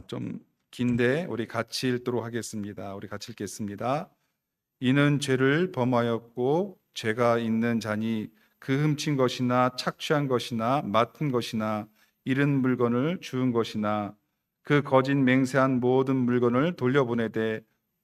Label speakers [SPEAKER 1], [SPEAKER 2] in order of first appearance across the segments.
[SPEAKER 1] 좀 긴데 우리 같이 읽도록 하겠습니다. 우리 같이 읽겠습니다. 이는 죄를 범하였고 죄가 있는 자니 그 훔친 것이나 착취한 것이나 맡은 것이나 잃은 물건을 주운 것이나 그 거짓 맹세한 모든 물건을 돌려보내되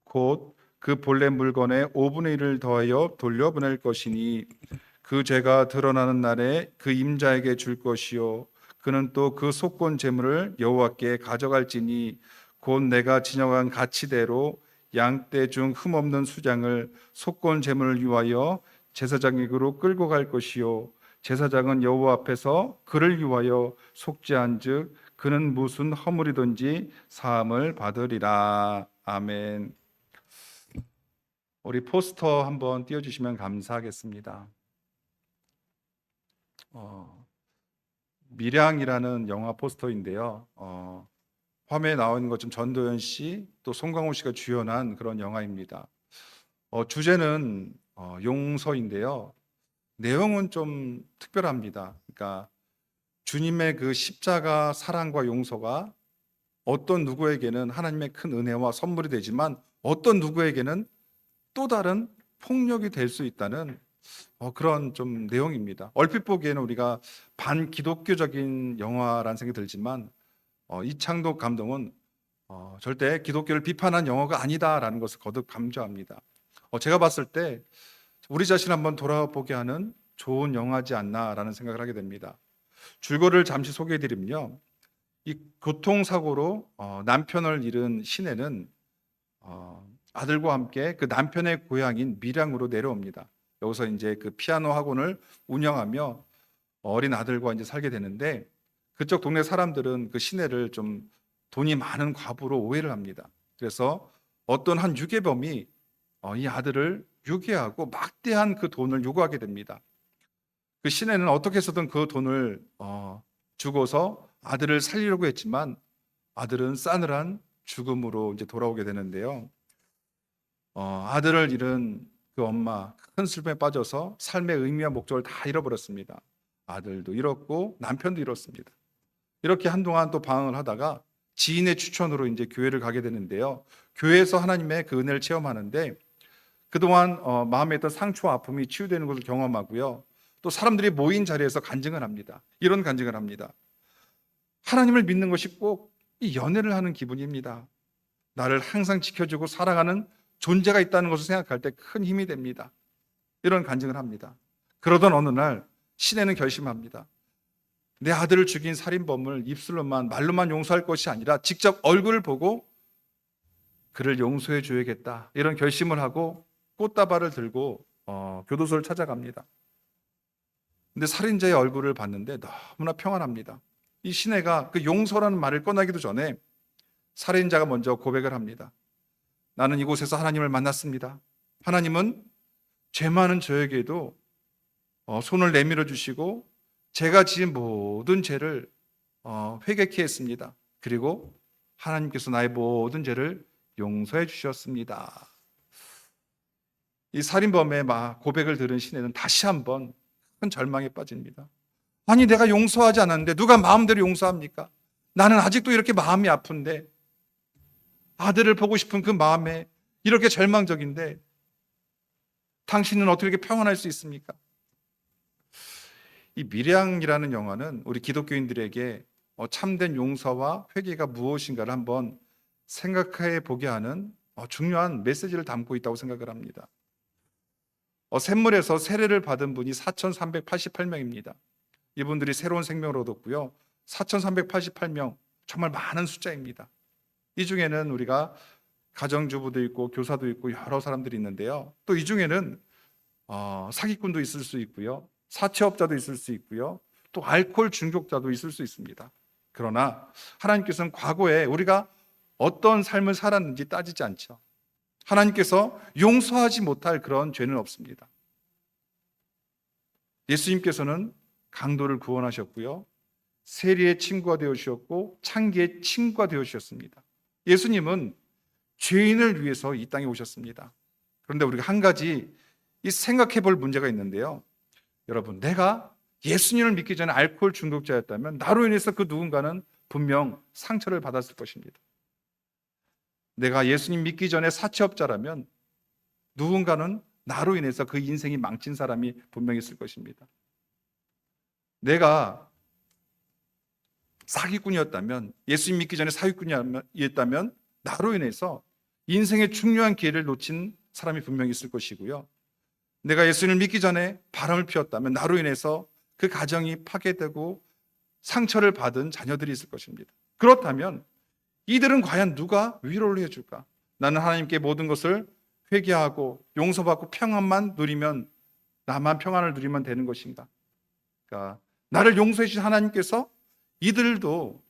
[SPEAKER 1] 곧 그 본래 물건의 5분의 1을 더하여 돌려보낼 것이니 그 죄가 드러나는 날에 그 임자에게 줄 것이요 그는 또 그 속건 재물을 여호와께 가져갈지니 곧 내가 진영한 가치대로 양떼 중 흠없는 수장을 속건 재물을 위하여 제사장에게로 끌고 갈 것이요 제사장은 여호와 앞에서 그를 위하여 속죄한즉 그는 무슨 허물이든지 사함을 받으리라. 아멘. 우리 포스터 한번 띄워주시면 감사하겠습니다. 밀양이라는 영화 포스터인데요. 화면에 나와 있는 것좀 전도연 씨, 또 송강호 씨가 주연한 그런 영화입니다. 주제는 용서인데요. 내용은 좀 특별합니다. 그러니까 주님의 그 십자가 사랑과 용서가 어떤 누구에게는 하나님의 큰 은혜와 선물이 되지만 어떤 누구에게는 또 다른 폭력이 될 수 있다는 그런 좀 내용입니다. 얼핏 보기에는 우리가 반기독교적인 영화라는 생각이 들지만 이창동 감독은 절대 기독교를 비판한 영화가 아니다라는 것을 거듭 강조합니다. 제가 봤을 때 우리 자신 한번 돌아보게 하는 좋은 영화지 않나라는 생각을 하게 됩니다. 줄거리를 잠시 소개해드리면요, 이 교통사고로 남편을 잃은 시내는 아들과 함께 그 남편의 고향인 밀양으로 내려옵니다. 여기서 이제 그 피아노 학원을 운영하며 어린 아들과 이제 살게 되는데, 그쪽 동네 사람들은 그 시내를 좀 돈이 많은 과부로 오해를 합니다. 그래서 어떤 한 유괴범이 이 아들을 유괴하고 막대한 그 돈을 요구하게 됩니다. 그 시내는 어떻게 해서든 그 돈을 주고서 아들을 살리려고 했지만 아들은 싸늘한 죽음으로 이제 돌아오게 되는데요. 아들을 잃은 그 엄마 큰 슬픔에 빠져서 삶의 의미와 목적을 다 잃어버렸습니다. 아들도 잃었고 남편도 잃었습니다. 이렇게 한동안 또 방황을 하다가 지인의 추천으로 이제 교회를 가게 되는데요. 교회에서 하나님의 그 은혜를 체험하는데 그동안 마음에 있던 상처와 아픔이 치유되는 것을 경험하고요. 또 사람들이 모인 자리에서 간증을 합니다. 이런 간증을 합니다. 하나님을 믿는 것이 꼭 이 연애를 하는 기분입니다. 나를 항상 지켜주고 사랑하는 존재가 있다는 것을 생각할 때 큰 힘이 됩니다. 이런 간증을 합니다. 그러던 어느 날 시내는 결심합니다. 내 아들을 죽인 살인범을 입술로만 말로만 용서할 것이 아니라 직접 얼굴을 보고 그를 용서해 줘야겠다, 이런 결심을 하고 꽃다발을 들고 교도소를 찾아갑니다. 근데 살인자의 얼굴을 봤는데 너무나 평안합니다. 이 시내가 그 용서라는 말을 꺼내기도 전에 살인자가 먼저 고백을 합니다. 나는 이곳에서 하나님을 만났습니다. 하나님은 죄 많은 저에게도 손을 내밀어 주시고 제가 지은 모든 죄를 회개케 했습니다. 그리고 하나님께서 나의 모든 죄를 용서해 주셨습니다. 이 살인범의 고백을 들은 시내는 다시 한번 큰 절망에 빠집니다. 아니, 내가 용서하지 않았는데 누가 마음대로 용서합니까? 나는 아직도 이렇게 마음이 아픈데, 아들을 보고 싶은 그 마음에 이렇게 절망적인데 당신은 어떻게 이렇게 평안할 수 있습니까? 이 밀양이라는 영화는 우리 기독교인들에게 참된 용서와 회개가 무엇인가를 한번 생각해 보게 하는 중요한 메시지를 담고 있다고 생각을 합니다. 샘물에서 세례를 받은 분이 4,388명입니다. 이분들이 새로운 생명을 얻었고요. 4,388명, 정말 많은 숫자입니다. 이 중에는 우리가 가정주부도 있고 교사도 있고 여러 사람들이 있는데요. 또 이 중에는 사기꾼도 있을 수 있고요. 사채업자도 있을 수 있고요. 또 알코올 중독자도 있을 수 있습니다. 그러나 하나님께서는 과거에 우리가 어떤 삶을 살았는지 따지지 않죠. 하나님께서 용서하지 못할 그런 죄는 없습니다. 예수님께서는 강도를 구원하셨고요. 세리의 친구가 되어주셨고 창기의 친구가 되어주셨습니다. 예수님은 죄인을 위해서 이 땅에 오셨습니다. 그런데 우리가 한 가지 생각해 볼 문제가 있는데요. 여러분, 내가 예수님을 믿기 전에 알코올 중독자였다면 나로 인해서 그 누군가는 분명 상처를 받았을 것입니다. 내가 예수님 믿기 전에 사채업자라면 누군가는 나로 인해서 그 인생이 망친 사람이 분명히 있을 것입니다. 내가 사기꾼이었다면, 예수님 믿기 전에 사기꾼이었다면 나로 인해서 인생의 중요한 기회를 놓친 사람이 분명히 있을 것이고요. 내가 예수님을 믿기 전에 바람을 피웠다면 나로 인해서 그 가정이 파괴되고 상처를 받은 자녀들이 있을 것입니다. 그렇다면 이들은 과연 누가 위로를 해줄까? 나는 하나님께 모든 것을 회개하고 용서받고 평안만 누리면, 나만 평안을 누리면 되는 것인가? 그러니까 나를 용서해 주신 하나님께서 이들도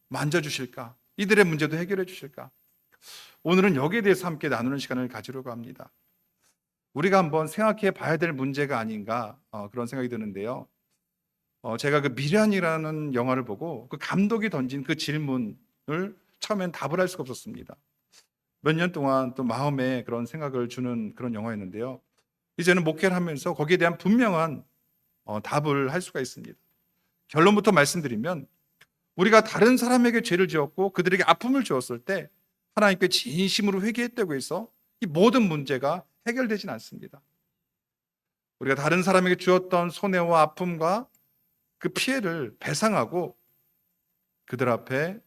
[SPEAKER 1] 만져주실까? 이들의 문제도 해결해 주실까? 오늘은 여기에 대해서 함께 나누는 시간을 가지려고 합니다. 우리가 한번 생각해 봐야 될 문제가 아닌가, 그런 생각이 드는데요. 제가 그 미련이라는 영화를 보고 그 감독이 던진 그 질문을 처음엔 답을 할 수가 없었습니다. 몇 년 동안 또 마음에 그런 생각을 주는 그런 영화였는데요. 이제는 목회를 하면서 거기에 대한 분명한 답을 할 수가 있습니다. 결론부터 말씀드리면, 우리가 다른 사람에게 죄를 지었고 그들에게 아픔을 주었을 때 하나님께 진심으로 회개했다고 해서 이 모든 문제가 해결되진 않습니다. 우리가 다른 사람에게 주었던 손해와 아픔과 그 피해를 배상하고 그들 앞에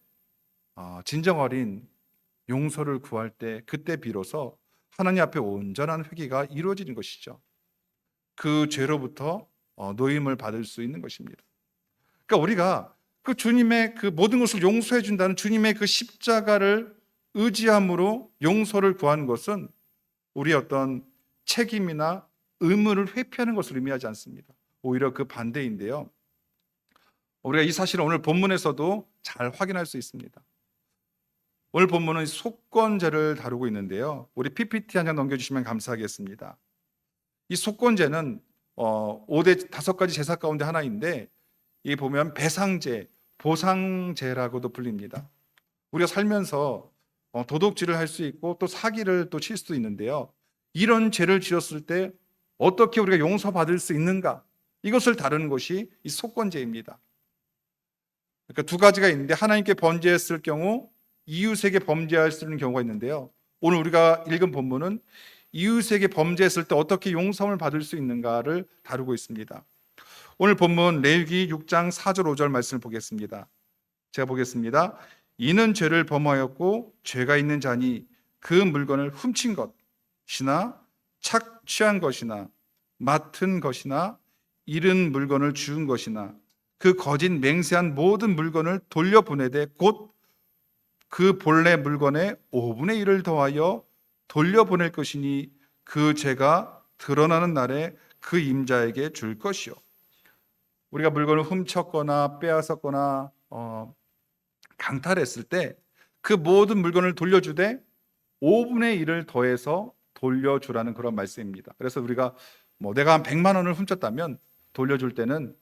[SPEAKER 1] 진정 어린 용서를 구할 때, 그때 비로소 하나님 앞에 온전한 회개가 이루어지는 것이죠. 그 죄로부터 노임을 받을 수 있는 것입니다. 그러니까 우리가 그 주님의 그 모든 것을 용서해 준다는 주님의 그 십자가를 의지함으로 용서를 구하는 것은 우리의 어떤 책임이나 의무를 회피하는 것을 의미하지 않습니다. 오히려 그 반대인데요. 우리가 이 사실을 오늘 본문에서도 잘 확인할 수 있습니다. 오늘 본문은 속건제를 다루고 있는데요. 우리 PPT 한 장 넘겨주시면 감사하겠습니다. 이 속건제는 5대 5가지 제사 가운데 하나인데, 이 보면 배상제, 보상제라고도 불립니다. 우리가 살면서 도둑질을 할 수 있고 또 사기를 또 칠 수도 있는데요. 이런 죄를 지었을 때 어떻게 우리가 용서받을 수 있는가? 이것을 다루는 것이 이 속건제입니다. 그러니까 두 가지가 있는데, 하나님께 범죄했을 경우 이웃에게 범죄할 수 있는 경우가 있는데요. 오늘 우리가 읽은 본문은 이웃에게 범죄했을 때 어떻게 용서를 받을 수 있는가를 다루고 있습니다. 오늘 본문 레위기 6장 4절 5절 말씀을 보겠습니다. 제가 보겠습니다. 이는 죄를 범하였고 죄가 있는 자니 그 물건을 훔친 것이나 착취한 것이나 맡은 것이나 잃은 물건을 주운 것이나 그 거짓 맹세한 모든 물건을 돌려보내되 곧 그 본래 물건의 5분의 1을 더하여 돌려보낼 것이니 그 죄가 드러나는 날에 그 임자에게 줄 것이요. 우리가 물건을 훔쳤거나 빼앗았거나 강탈했을 때 그 모든 물건을 돌려주되 5분의 1을 더해서 돌려주라는 그런 말씀입니다. 그래서 우리가 내가 한 100만 원을 훔쳤다면 돌려줄 때는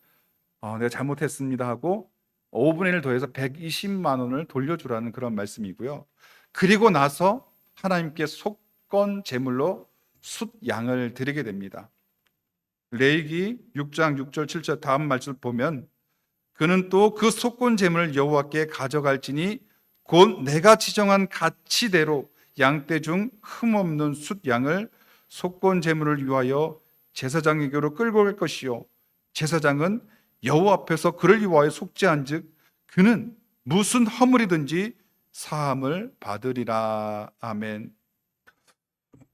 [SPEAKER 1] 내가 잘못했습니다 하고 5분의 1을 더해서 120만 원을 돌려주라는 그런 말씀이고요. 그리고 나서 하나님께 속건 제물로 숫양을 드리게 됩니다. 레위기 6장 6절 7절 다음 말씀을 보면, 그는 또 그 속건 제물을 여호와께 가져갈지니 곧 내가 지정한 가치대로 양떼 중 흠없는 숫양을 속건 제물을 위하여 제사장에게로 끌고 갈 것이요 제사장은 여호와 앞에서 그를 위하여 속죄한즉 그는 무슨 허물이든지 사함을 받으리라. 아멘.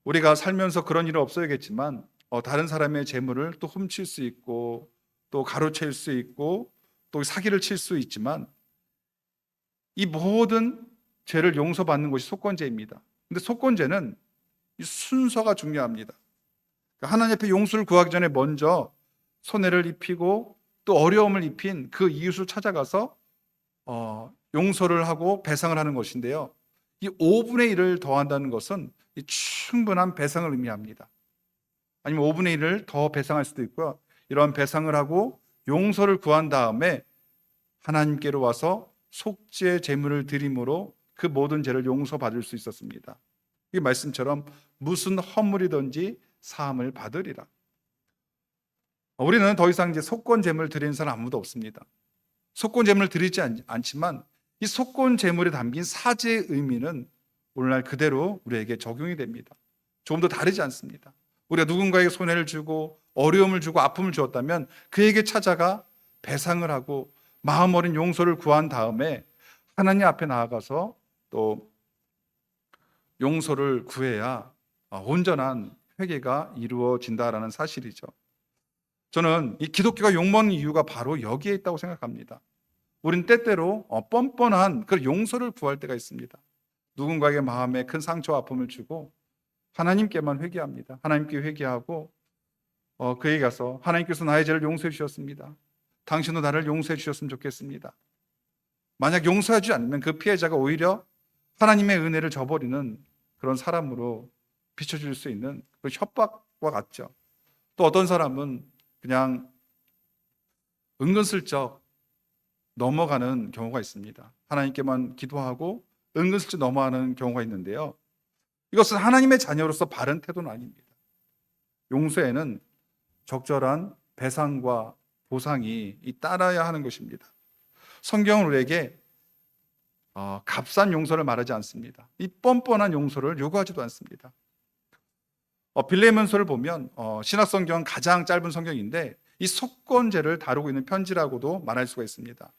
[SPEAKER 1] 우리가 살면서 그런 일은 없어야겠지만 다른 사람의 재물을 또 훔칠 수 있고 또 가로챌 수 있고 또 사기를 칠 수 있지만, 이 모든 죄를 용서받는 것이 속건제입니다. 근데 속건제는 이 순서가 중요합니다. 그러니까 하나님 앞에 용서를 구하기 전에 먼저 손해를 입히고 또 어려움을 입힌 그 이웃을 찾아가서 용서를 하고 배상을 하는 것인데요. 이 5분의 1을 더한다는 것은 이 충분한 배상을 의미합니다. 아니면 5분의 1을 더 배상할 수도 있고요. 이런 배상을 하고 용서를 구한 다음에 하나님께로 와서 속죄 제물을 드림으로 그 모든 죄를 용서받을 수 있었습니다. 이 말씀처럼 무슨 허물이든지 사함을 받으리라. 우리는 더 이상 이제 속건 제물을 드리는 사람 아무도 없습니다. 속건 제물을 드리지 않지만 이 속건 제물에 담긴 사죄의 의미는 오늘날 그대로 우리에게 적용이 됩니다. 조금 더 다르지 않습니다. 우리가 누군가에게 손해를 주고 어려움을 주고 아픔을 주었다면 그에게 찾아가 배상을 하고 마음 어린 용서를 구한 다음에 하나님 앞에 나아가서 또 용서를 구해야 온전한 회개가 이루어진다라는 사실이죠. 저는 이 기독교가 욕먹는 이유가 바로 여기에 있다고 생각합니다. 우린 때때로 뻔뻔한 그 용서를 구할 때가 있습니다. 누군가에게 마음에 큰 상처와 아픔을 주고 하나님께만 회개합니다. 하나님께 회개하고 그에게 가서 하나님께서 나의 죄를 용서해 주셨습니다. 당신도 나를 용서해 주셨으면 좋겠습니다. 만약 용서하지 않으면 그 피해자가 오히려 하나님의 은혜를 저버리는 그런 사람으로 비춰줄 수 있는 그 협박과 같죠. 또 어떤 사람은 그냥 은근슬쩍 넘어가는 경우가 있습니다. 하나님께만 기도하고 은근슬쩍 넘어가는 경우가 있는데요. 이것은 하나님의 자녀로서 바른 태도는 아닙니다. 용서에는 적절한 배상과 보상이 따라야 하는 것입니다. 성경은 우리에게 값싼 용서를 말하지 않습니다. 이 뻔뻔한 용서를 요구하지도 않습니다. 빌레몬서를 보면 신약성경 가장 짧은 성경인데 이 속건제를 다루고 있는 편지라고도 말할 수가 있습니다.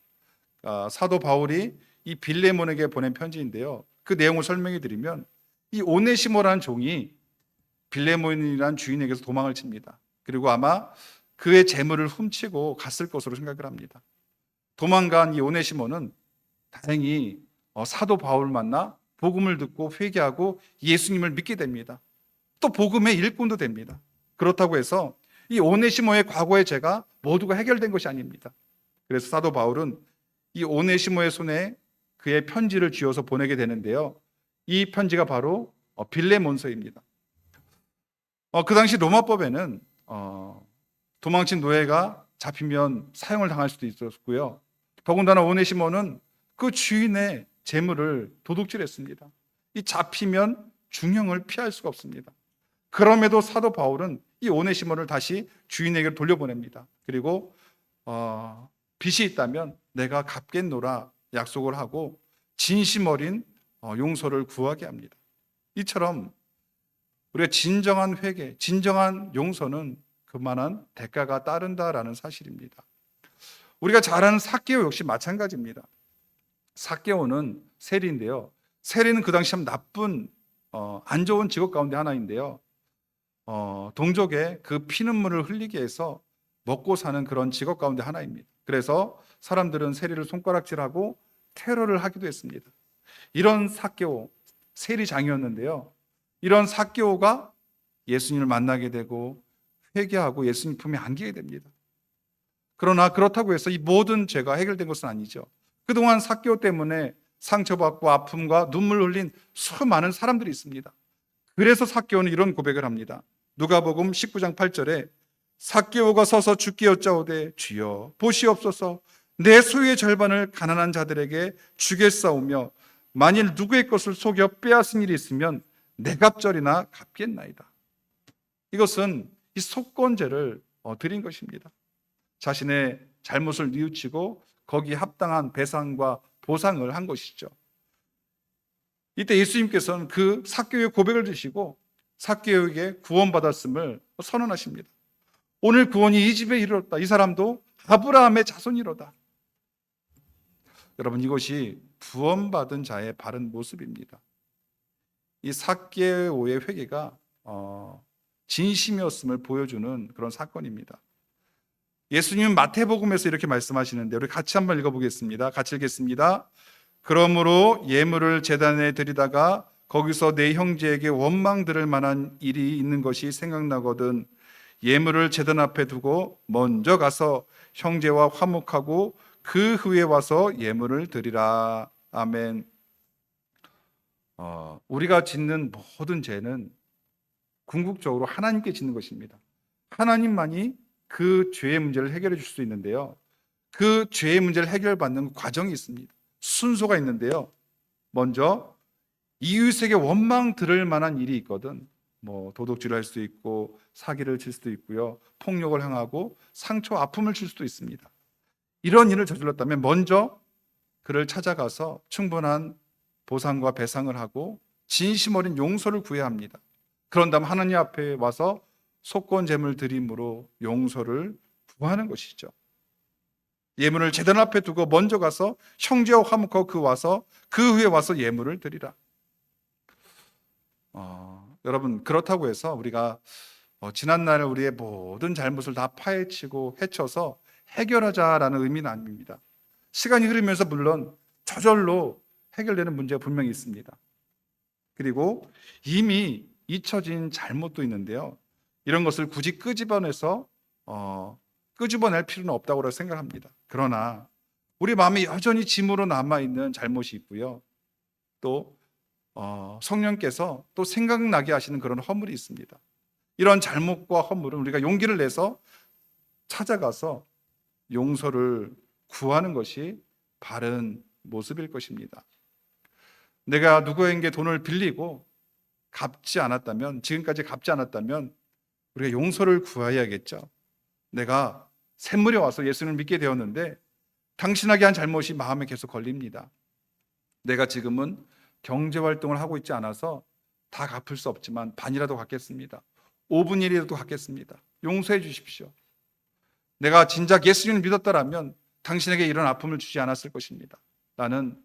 [SPEAKER 1] 사도 바울이 이 빌레몬에게 보낸 편지인데요. 그 내용을 설명해 드리면 이 오네시모라는 종이 빌레몬이라는 주인에게서 도망을 칩니다. 그리고 아마 그의 재물을 훔치고 갔을 것으로 생각을 합니다. 도망간 이 오네시모는 다행히 사도 바울을 만나 복음을 듣고 회개하고 예수님을 믿게 됩니다. 또 복음의 일꾼도 됩니다. 그렇다고 해서 이 오네시모의 과거의 죄가 모두가 해결된 것이 아닙니다. 그래서 사도 바울은 이 오네시모의 손에 그의 편지를 쥐어서 보내게 되는데요. 이 편지가 바로 빌레몬서입니다. 그 당시 로마법에는 도망친 노예가 잡히면 사형을 당할 수도 있었고요. 더군다나 오네시모는 그 주인의 재물을 도둑질했습니다. 이 잡히면 중형을 피할 수가 없습니다. 그럼에도 사도 바울은 이 오네시모를 다시 주인에게 돌려보냅니다. 그리고 빚이 있다면 내가 갚겠노라 약속을 하고 진심 어린 용서를 구하게 합니다. 이처럼 우리가 진정한 회개, 진정한 용서는 그만한 대가가 따른다라는 사실입니다. 우리가 잘 아는 삭개오 역시 마찬가지입니다. 삭개오는 세리인데요. 세리는 그 당시 참 나쁜 안 좋은 직업 가운데 하나인데요. 동족의 그 피눈물을 흘리게 해서 먹고 사는 그런 직업 가운데 하나입니다. 그래서 사람들은 세리를 손가락질하고 테러를 하기도 했습니다. 이런 삭개오, 세리장이었는데요. 이런 삭개오가 예수님을 만나게 되고 회개하고 예수님 품에 안기게 됩니다. 그러나 그렇다고 해서 이 모든 죄가 해결된 것은 아니죠. 그동안 삭개오 때문에 상처받고 아픔과 눈물 흘린 수많은 사람들이 있습니다. 그래서 삭개오는 이런 고백을 합니다. 누가복음 19장 8절에 삭개오가 서서 주께 여짜오되 주여 보시옵소서 내 소유의 절반을 가난한 자들에게 주겠사오며 만일 누구의 것을 속여 빼앗은 일이 있으면 내 갑절이나 갚겠나이다. 이것은 이 속건제를 드린 것입니다. 자신의 잘못을 뉘우치고 거기에 합당한 배상과 보상을 한 것이죠. 이때 예수님께서는 그 삭개오의 고백을 드시고 삭개오에게 구원받았음을 선언하십니다. 오늘 구원이 이 집에 이르렀다. 이 사람도 아브라함의 자손이로다. 여러분, 이것이 구원받은 자의 바른 모습입니다. 이 삭개오의 회개가 진심이었음을 보여주는 그런 사건입니다. 예수님은 마태복음에서 이렇게 말씀하시는데 우리 같이 한번 읽어보겠습니다. 같이 읽겠습니다. 그러므로 예물을 제단에 드리다가 거기서 내 형제에게 원망 들을 만한 일이 있는 것이 생각나거든 예물을 제단 앞에 두고 먼저 가서 형제와 화목하고 그 후에 와서 예물을 드리라. 아멘. 우리가 짓는 모든 죄는 궁극적으로 하나님께 짓는 것입니다. 하나님만이 그 죄의 문제를 해결해 줄 수 있는데요. 그 죄의 문제를 해결받는 과정이 있습니다. 순서가 있는데요. 먼저 이웃에게 원망 들을 만한 일이 있거든. 도둑질을 할 수도 있고 사기를 칠 수도 있고요. 폭력을 행하고 상처, 아픔을 줄 수도 있습니다. 이런 일을 저질렀다면 먼저 그를 찾아가서 충분한 보상과 배상을 하고 진심 어린 용서를 구해야 합니다. 그런 다음 하나님 앞에 와서 속건제물 드림으로 용서를 구하는 것이죠. 예물을 제단 앞에 두고 먼저 가서 형제와 화목하고 그 후에 와서 예물을 드리라. 여러분, 그렇다고 해서 우리가 지난날 우리의 모든 잘못을 다 파헤치고 헤쳐서 해결하자라는 의미는 아닙니다. 시간이 흐르면서 물론 저절로 해결되는 문제가 분명히 있습니다. 그리고 이미 잊혀진 잘못도 있는데요. 이런 것을 굳이 끄집어낼 필요는 없다고 생각합니다. 그러나 우리 마음에 여전히 짐으로 남아있는 잘못이 있고요. 또 성령께서 또 생각나게 하시는 그런 허물이 있습니다. 이런 잘못과 허물은 우리가 용기를 내서 찾아가서 용서를 구하는 것이 바른 모습일 것입니다. 내가 누구에게 돈을 빌리고 지금까지 갚지 않았다면 우리가 용서를 구해야겠죠. 내가 샘물에 와서 예수님을 믿게 되었는데 당신에게 한 잘못이 마음에 계속 걸립니다. 내가 지금은 경제활동을 하고 있지 않아서 다 갚을 수 없지만 반이라도 갚겠습니다. 5분의 1이라도 갚겠습니다. 용서해 주십시오. 내가 진작 예수님을 믿었더라면 당신에게 이런 아픔을 주지 않았을 것입니다. 라는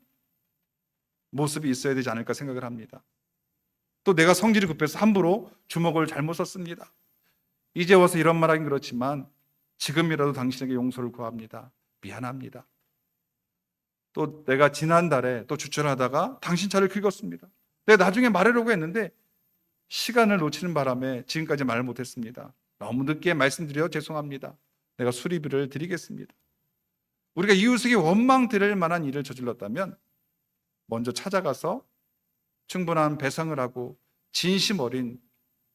[SPEAKER 1] 모습이 있어야 되지 않을까 생각을 합니다. 또 내가 성질이 급해서 함부로 주먹을 잘못 썼습니다. 이제 와서 이런 말하긴 그렇지만 지금이라도 당신에게 용서를 구합니다. 미안합니다. 또 내가 지난달에 또 주차하다가 당신 차를 긁었습니다. 내가 나중에 말하려고 했는데 시간을 놓치는 바람에 지금까지 말을 못했습니다. 너무 늦게 말씀드려 죄송합니다. 내가 수리비를 드리겠습니다. 우리가 이웃에게 원망 드릴 만한 일을 저질렀다면 먼저 찾아가서 충분한 배상을 하고 진심 어린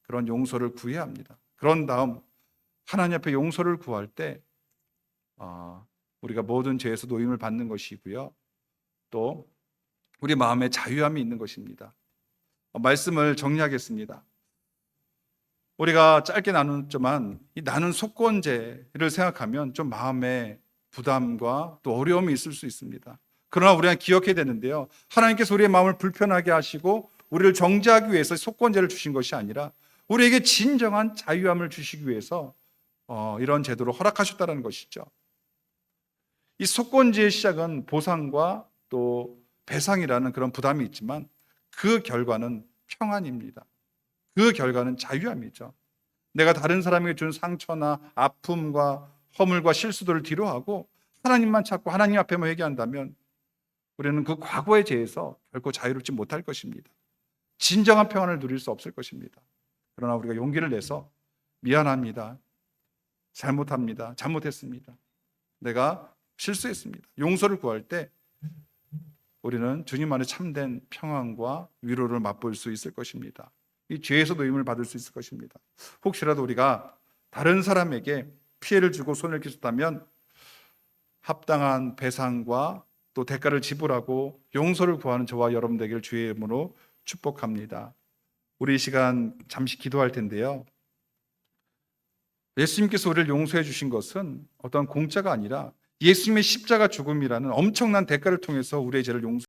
[SPEAKER 1] 그런 용서를 구해야 합니다. 그런 다음 하나님 앞에 용서를 구할 때 우리가 모든 죄에서 노임을 받는 것이고요. 또 우리 마음에 자유함이 있는 것입니다. 말씀을 정리하겠습니다. 우리가 짧게 나눴지만 이 나는 속건제를 생각하면 좀 마음에 부담과 또 어려움이 있을 수 있습니다. 그러나 우리가 기억해야 되는데요. 하나님께서 우리의 마음을 불편하게 하시고 우리를 정죄하기 위해서 속건제를 주신 것이 아니라 우리에게 진정한 자유함을 주시기 위해서 이런 제도를 허락하셨다는 것이죠. 이 속건제의 시작은 보상과 또 배상이라는 그런 부담이 있지만 그 결과는 평안입니다. 그 결과는 자유함이죠. 내가 다른 사람에게 준 상처나 아픔과 허물과 실수들을 뒤로하고 하나님만 찾고 하나님 앞에만 회개한다면 우리는 그 과거의 죄에서 결코 자유롭지 못할 것입니다. 진정한 평안을 누릴 수 없을 것입니다. 그러나 우리가 용기를 내서 미안합니다. 잘못했습니다. 내가 실수했습니다. 용서를 구할 때 우리는 주님 안에 참된 평안과 위로를 맛볼 수 있을 것입니다. 이 죄에서 노임을 받을 수 있을 것입니다. 혹시라도 우리가 다른 사람에게 피해를 주고 손해를 끼쳤다면 합당한 배상과 또 대가를 지불하고 용서를 구하는 저와 여러분 되기를 주의 이름으로 축복합니다. 우리 이 시간 잠시 기도할 텐데요. 예수님께서 우리를 용서해 주신 것은 어떤 공짜가 아니라 예수님의 십자가 죽음이라는 엄청난 대가를 통해서 우리의 죄를 용서